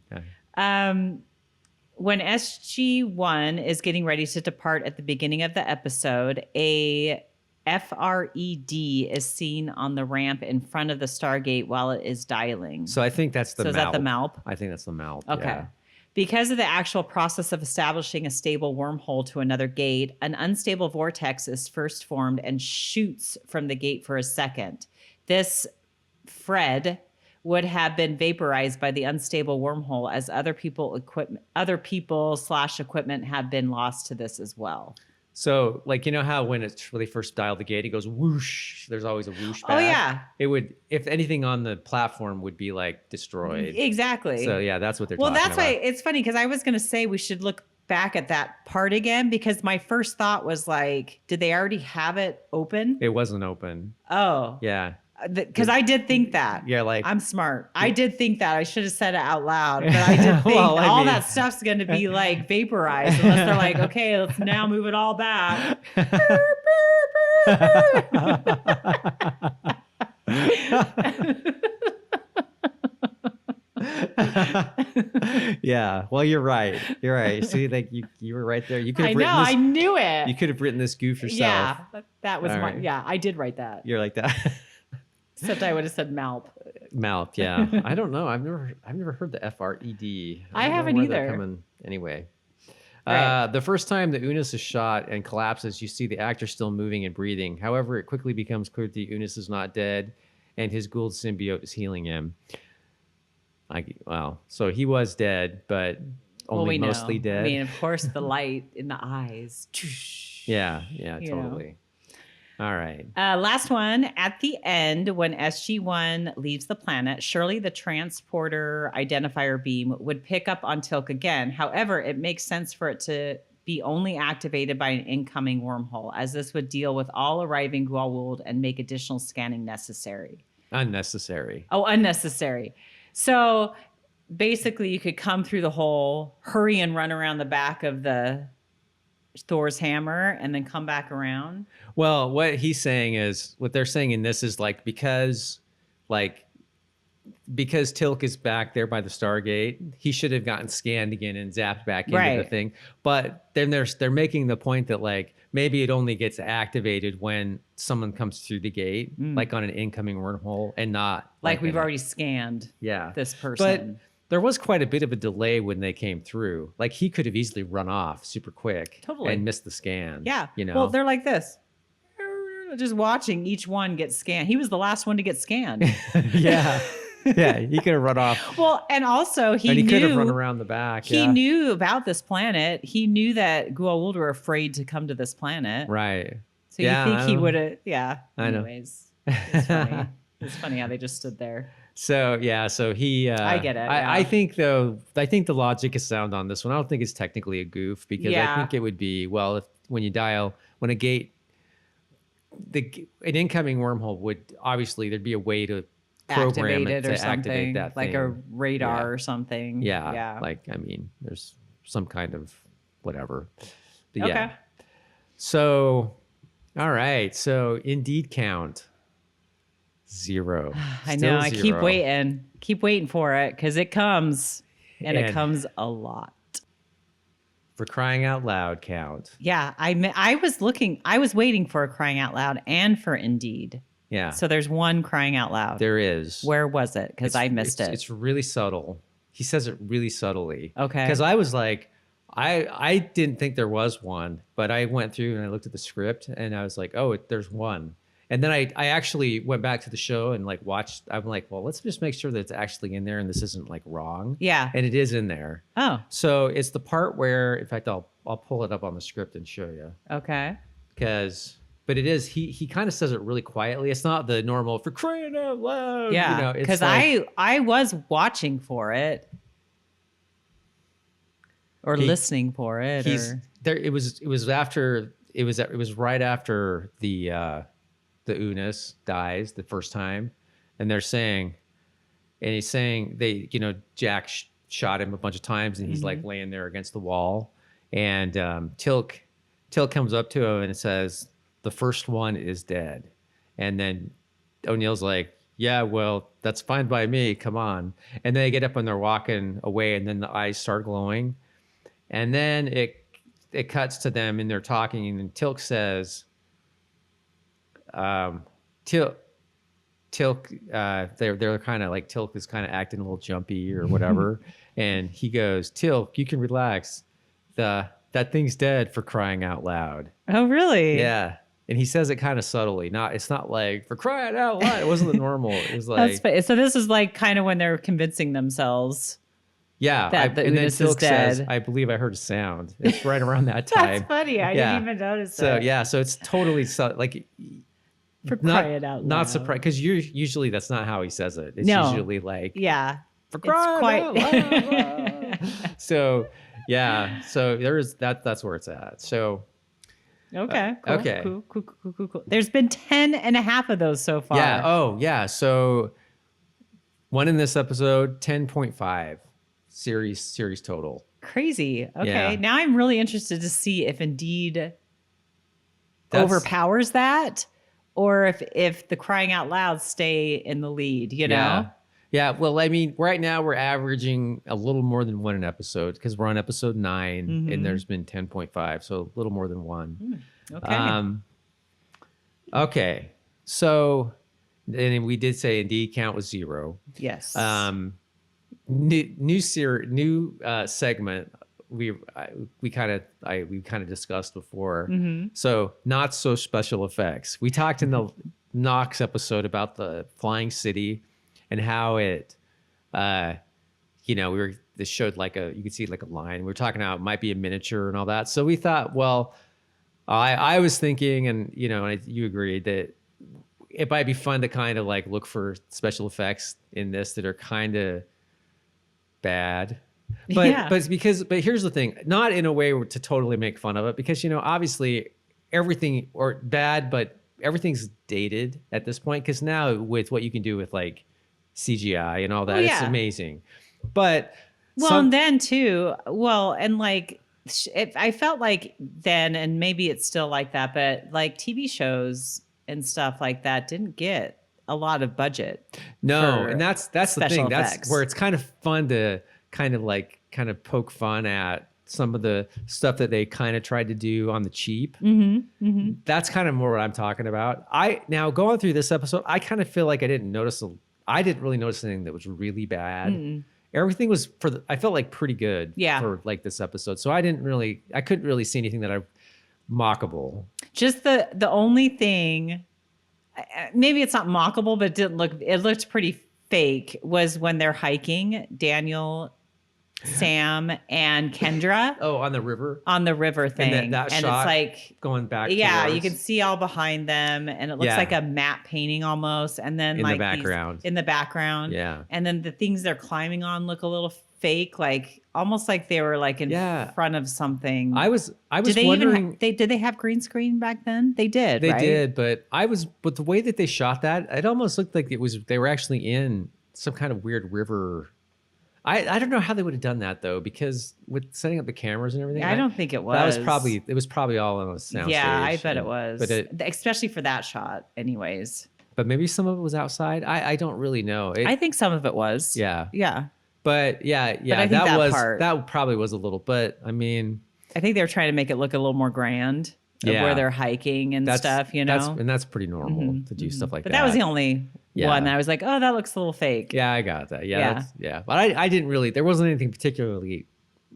When SG-1 is getting ready to depart at the beginning of the episode, a FRED is seen on the ramp in front of the Stargate while it is dialing. So I think that's the Malp. So is that the Malp? I think that's the Malp. Okay. Yeah. Because of the actual process of establishing a stable wormhole to another gate, an unstable vortex is first formed and shoots from the gate for a second. This Fred would have been vaporized by the unstable wormhole, as other people / equipment have been lost to this as well. So, like, how when they first dial the gate, it goes whoosh. There's always a whoosh back. Oh, yeah. It would, if anything on the platform would be like destroyed. Exactly. So, yeah, that's what they're talking about. Well, that's why it's funny, because I was going to say we should look back at that part again, because my first thought was like, did they already have it open? It wasn't open. Oh. Yeah. Because I did think that. Yeah, like I'm smart. I did think that. I should have said it out loud, but I did think all that stuff's going to be like vaporized unless they're like, okay, let's now move it all back. Yeah. Well, you're right. You're right. See, like you were right there. You could have written this. I knew it. You could have written this goof yourself. Yeah, that was yeah, I did write that. You're like that. Except I would have said Malp. Malp, yeah. I don't know. I've never heard the FRED. I haven't either. Anyway. Right. The first time the Unis is shot and collapses, you see the actor still moving and breathing. However, it quickly becomes clear that the Unis is not dead, and his Goa'uld symbiote is healing him. So he was dead, but only mostly dead. I mean, of course, the light in the eyes. Yeah, totally. All right. Last one. At the end, when SG-1 leaves the planet, surely the transporter identifier beam would pick up on Teal'c again. However, it makes sense for it to be only activated by an incoming wormhole, as this would deal with all arriving Goa'uld and make additional scanning necessary. Unnecessary. Oh, unnecessary. So basically, you could come through the hole, hurry and run around the back of the Thor's hammer, and then come back around. Well, what they're saying in this is like because Teal'c is back there by the Stargate, he should have gotten scanned again and zapped back into the thing. But then they're making the point that like maybe it only gets activated when someone comes through the gate, like on an incoming wormhole, and not like we've already scanned this person. But there was quite a bit of a delay when they came through. Like he could have easily run off super quick and missed the scan. Yeah. Well, they're like this. Just watching each one get scanned. He was the last one to get scanned. Yeah. Yeah, he could have run off. Well, and also he could have run around the back. He knew about this planet. He knew that Goa'uld were afraid to come to this planet. Right. So you think he would have? Yeah. Anyways, it's funny. It's funny how they just stood there. So he. I get it. I think though. I think the logic is sound on this one. I don't think it's technically a goof because I think it would be when a gate, an incoming wormhole would obviously there'd be a way to program it to activate that like thing. a radar or something. Yeah. Like I mean, there's some kind of whatever. But okay. So, all right. So indeed count. 0. I know. I keep waiting for it because it comes and it comes a lot. For crying out loud count. Yeah. I was waiting for a crying out loud and for indeed. Yeah. So there's one crying out loud. There is. Where was it? Because I missed it. It's really subtle. He says it really subtly. Okay. Because I was like, I didn't think there was one, but I went through and I looked at the script and I was like, oh, there's one. And then I actually went back to the show and like watched. I'm like, well, let's just make sure that it's actually in there and this isn't like wrong. Yeah. And it is in there. Oh. So it's the part where, in fact, I'll pull it up on the script and show you. Okay. But it is, he kind of says it really quietly. It's not the normal for crying out loud. Yeah. Because I was watching for it. or listening for it. He's or... there. It was right after the Unis dies the first time, and he's saying Jack shot him a bunch of times, and he's like laying there against the wall, and Teal'c comes up to him and says, "The first one is dead," and then O'Neill's like, "Yeah, well, that's fine by me. Come on." And then they get up and they're walking away, and then the eyes start glowing, and then it cuts to them and they're talking, and Teal'c says, Teal'c, they're kind of like, Teal'c is kind of acting a little jumpy or whatever, and he goes, "Teal'c, you can relax. That thing's dead, for crying out loud." Oh, really? Yeah. And he says it kind of subtly. It's not like, "For crying out loud." It wasn't the normal. It was like, so this is like kind of when they're convincing themselves. Yeah. That the Unis is dead. Says, "I believe I heard a sound." It's right around that time. That's funny. I didn't even notice that. So it's totally like, for crying out loud. Not surprised, because usually that's not how he says it. It's usually like, yeah, "For crying out loud." So yeah, so there's that's where it's at. So okay, cool, okay, cool. There's been 10 and a half of those so far. Yeah. Oh yeah. So one in this episode, 10.5 series total. Crazy. Okay. Yeah. Now I'm really interested to see if indeed overpowers that, or if the crying out loud stay in the lead, you know? Yeah. Well, I mean, right now we're averaging a little more than one an episode, because we're on episode 9 and there's been 10.5. So a little more than one. Okay. Okay. So, and we did say indeed count was 0. Yes. New segment we kind of discussed before. So not so special effects. We talked in the Nox episode about the flying city and how it this showed like you could see like a line. We were talking about it might be a miniature and all that. So we thought, well, I was thinking, and you agreed, that it might be fun to kind of like look for special effects in this that are kind of bad, but here's the thing, not in a way to totally make fun of it, because obviously everything or bad, but everything's dated at this point, because now with what you can do with like CGI and all that, it's amazing. But and then too, and like I felt like then, and maybe it's still like that, but like TV shows and stuff like that didn't get a lot of budget. No, and that's the thing. Effects. That's where it's kind of fun to kind of poke fun at some of the stuff that they kind of tried to do on the cheap. That's kind of more what I'm talking about. Now going through this episode, I kind of feel like I didn't really notice anything that was really bad. Everything was I felt like pretty good for like this episode. So I couldn't really see anything that I mockable. Just the only thing, maybe it's not mockable, but it looked pretty fake, was when they're hiking, Daniel, Sam, and Kendra. Oh, on the river thing. And that and shot it's like going back. Yeah, you can see all behind them, and it looks like a matte painting almost. And then in the background. Yeah. And then the things they're climbing on look a little fake, like almost like they were like in front of something. I was wondering, did they have green screen back then? They did. They did, but the way that they shot that, it almost looked like they were actually in some kind of weird river. I don't know how they would have done that though, because with setting up the cameras and everything. I don't think it was. It was probably all on a sound stage. I bet it was. Especially for that shot, anyways. But maybe some of it was outside. I don't really know. I think some of it was. Yeah. Yeah. But yeah, but I think that probably was a little. But I mean, I think they were trying to make it look a little more grand. Where they're hiking and stuff, that's pretty normal to do stuff like that. But that was the only one that I was like, oh, that looks a little fake. Yeah, I got that. Yeah. But I didn't really, there wasn't anything particularly,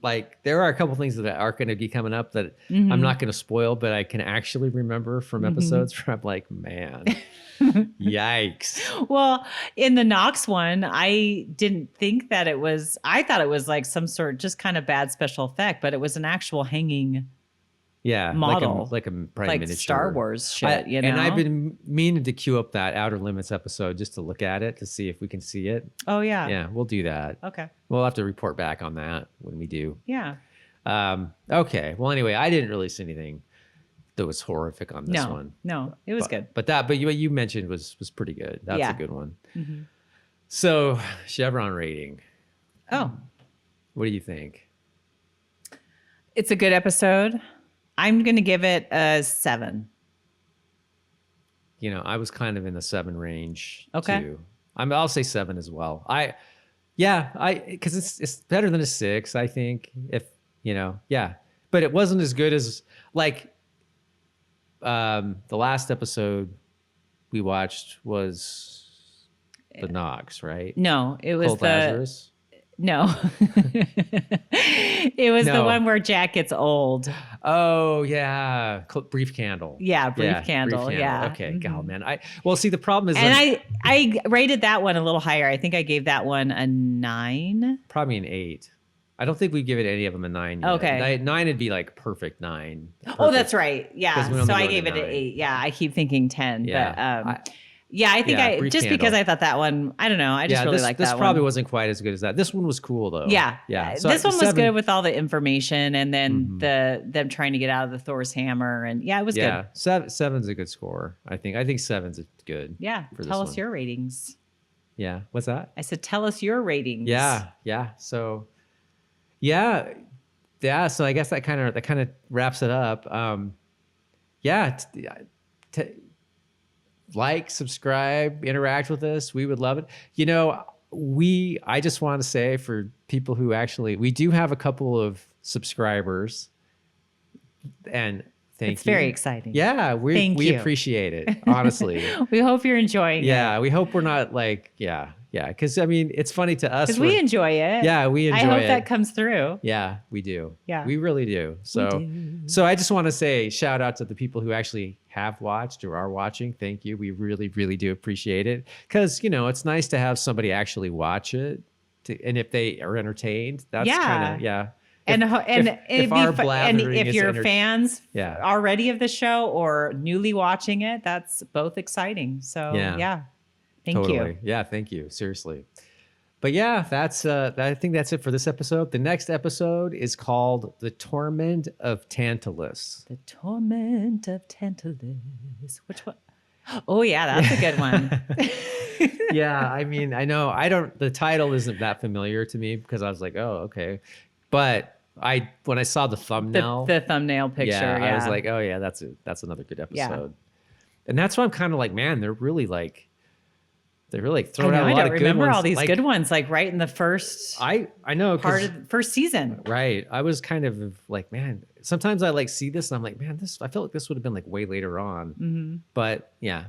like, there are a couple things that are going to be coming up that I'm not going to spoil, but I can actually remember from episodes where I'm like, man, yikes. Well, in the Nox one, I didn't think that I thought it was like some sort, just kind of bad special effect, but it was an actual hanging model, like miniature Star Wars shit, And I've been meaning to queue up that Outer Limits episode just to look at it to see if we can see it. Oh yeah, yeah, we'll do that. Okay, we'll have to report back on that when we do. Yeah. Okay. Well, anyway, I didn't really see anything that was horrific on this one. No, it was good. But what you mentioned was pretty good. That's a good one. Mm-hmm. So Chevron rating. Oh, what do you think? It's a good episode. I'm going to give it a 7. You know, I was kind of in the 7 range okay. too. I'll say 7 as well. Because it's better than a 6, I think. If you know, but it wasn't as good as like the last episode we watched was the Nox, right? No, it was Cold Lazarus. No, it was the one where Jack gets old. Oh yeah, Brief Candle. Yeah, Brief Candle. Yeah. Okay. Mm-hmm. God, man. See, the problem is, and I rated that one a little higher. I think I gave that one a 9. Probably an 8. I don't think we'd give it any of them a 9 yet. Okay, 9 would be like perfect 9. Perfect. Oh, that's right. Yeah. So I gave it an 8. Yeah, I keep thinking 10. Yeah. But I think because I thought that one, I don't know. I just really liked that one. This probably wasn't quite as good as that. This one was cool though. Yeah. Yeah. So this one was good with all the information and then them trying to get out of the Thor's hammer. And it was good. Yeah. 7's a good score. I think 7's good. Yeah. Tell us your ratings. Yeah. What's that? I said, tell us your ratings. Yeah. Yeah. So, So I guess that kind of wraps it up. Like, subscribe, interact with us. We would love it. You know, I just want to say for people who we do have a couple of subscribers, and thank you. It's very exciting. Yeah, we appreciate it, honestly. We hope you're enjoying it. Yeah, we hope we're not like, because I mean, it's funny to us. Because we enjoy it. Yeah, we enjoy it. I hope that comes through. Yeah, we do. Yeah. We really do. So I just want to say shout out to the people who actually have watched or are watching. Thank you. We really, really do appreciate it. Because, it's nice to have somebody actually watch it. And if they are entertained, that's kind of, if you're fans already of the show or newly watching it, that's both exciting. So thank you. Yeah, thank you. Seriously. But I think that's it for this episode. The next episode is called The Torment of Tantalus. The Torment of Tantalus. Which one? Oh yeah, that's a good one. Yeah, I mean, I know the title isn't that familiar to me because I was like, oh, okay. But when I saw the thumbnail, the thumbnail picture, I was like, oh yeah, that's another good episode. Yeah. And that's why I'm kind of like, man, they're really throwing out a lot of good ones. I don't remember all these good ones, like right in the first. I know part of the first season. Right. I was kind of like, man. Sometimes I see this and I'm like, man, I feel like this would have been like way later on. Mm-hmm. But yeah, I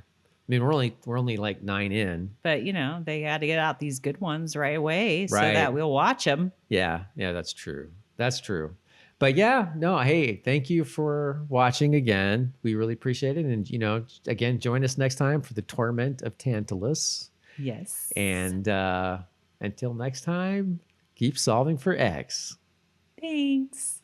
mean, we're only like 9 in. But they got to get out these good ones right away so that we'll watch them. Yeah. Yeah, that's true. That's true. But hey, thank you for watching again. We really appreciate it. And, again, join us next time for The Torment of Tantalus. Yes. And until next time, keep solving for X. Thanks.